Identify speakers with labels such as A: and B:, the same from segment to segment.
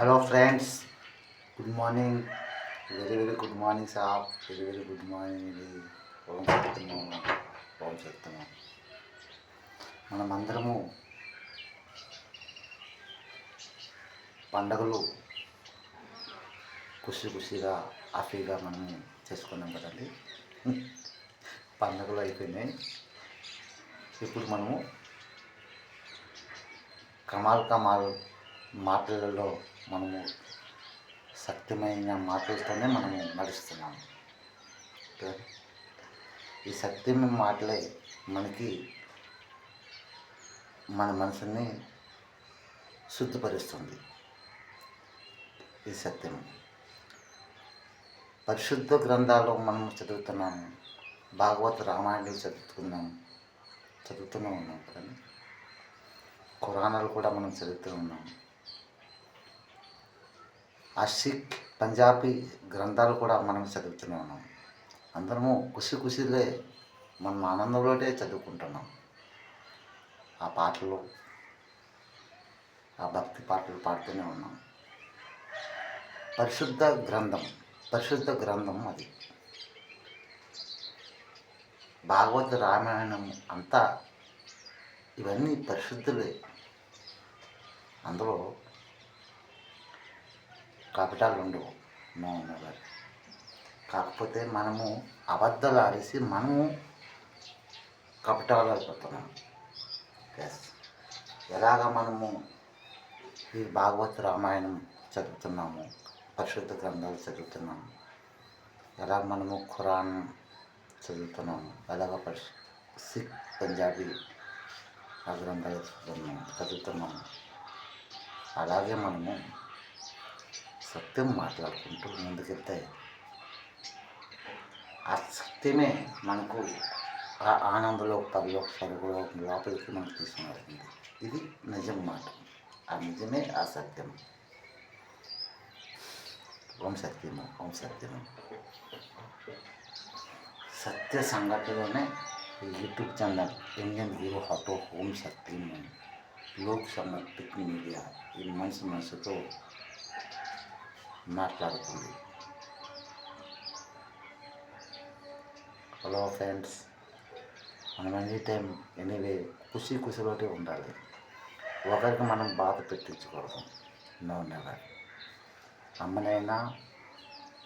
A: Hello friends, good morning. Very very good morning साहब. Very very good morning. ఇది ఓం సత్యము. మనమందరము పండగలు ఖుషిగా హ్యాపీగా మనము చేసుకున్నాం కదండి. పండగలు అయిపోయినాయి. ఇప్పుడు మనము కమాల్ మాటలలో మనము సత్యమైన మాటలతోనే మనము నడుస్తున్నాము. ఈ సత్యమైన మాటలే మనకి మన మనసుని శుద్ధిపరుస్తుంది. ఈ సత్యం పరిశుద్ధ గ్రంథాలు మనం చదువుతున్నాము. భాగవత రామాయణాలు చదువుతూనే ఉన్నాం కదండి. ఖురానాలు కూడా మనం చదువుతూ ఉన్నాం. ఆ సిక్ పంజాబీ గ్రంథాలు కూడా మనం చదువుతూనే ఉన్నాం. అందరము ఖుషిలే మనం ఆనందంలోనే చదువుకుంటున్నాం. ఆ పాటలు, ఆ భక్తి పాటలు పాడుతూనే ఉన్నాం. పరిశుద్ధ గ్రంథం అది. భాగవత రామాయణం అంతా ఇవన్నీ పరిశుద్ధులే. అందులో కపటాలు ఉండవు. No never. కాకపోతే మనము అబద్ధాలు ఆడేసి మనము కపటాలు అయిపోతున్నాం. ఎస్. ఎలాగ మనము ఈ భాగవత రామాయణం చదువుతున్నాము, పరిశుద్ధ గ్రంథాలు చదువుతున్నాము, ఎలాగ మనము ఖురాన్ చదువుతున్నాము, ఎలాగ సిక్ పంజాబీ ఆ గ్రంథాలు చదువుతున్నాము, అలాగే మనము సత్యం మాట్లాడుకుంటూ ముందుకెళ్తే ఆ సత్యమే మనకు ఆ ఆనందంలో పరలోక లోపలికి మనకు తీసుకుని వెళ్తుంది. ఇది నిజం మాట. ఆ నిజమే ఆ సత్యం. ఓం సత్యము. సత్య సంఘటనలోనే యూట్యూబ్ ఛానల్ ఇండియన్ హీరో హాటో ఓం సత్యము లోక్ సమర్పిత మీడియా ఈ మనసుతో మాట్లాడుతుంది. హలో ఫ్రెండ్స్, మనం ఎనీవే ఖుషిలోనే ఉండాలి. ఒకరికి మనం బాధ పెట్టించకూడదు. No never. అమ్మనైనా,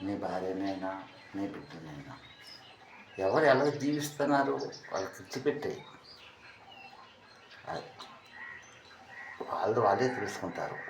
A: నీ భార్యనైనా, నీ బిడ్డనైనా ఎవరు ఎలా జీవిస్తున్నారు వాళ్ళకి ఇచ్చిపెట్టే. వాళ్ళే తెలుసుకుంటారు.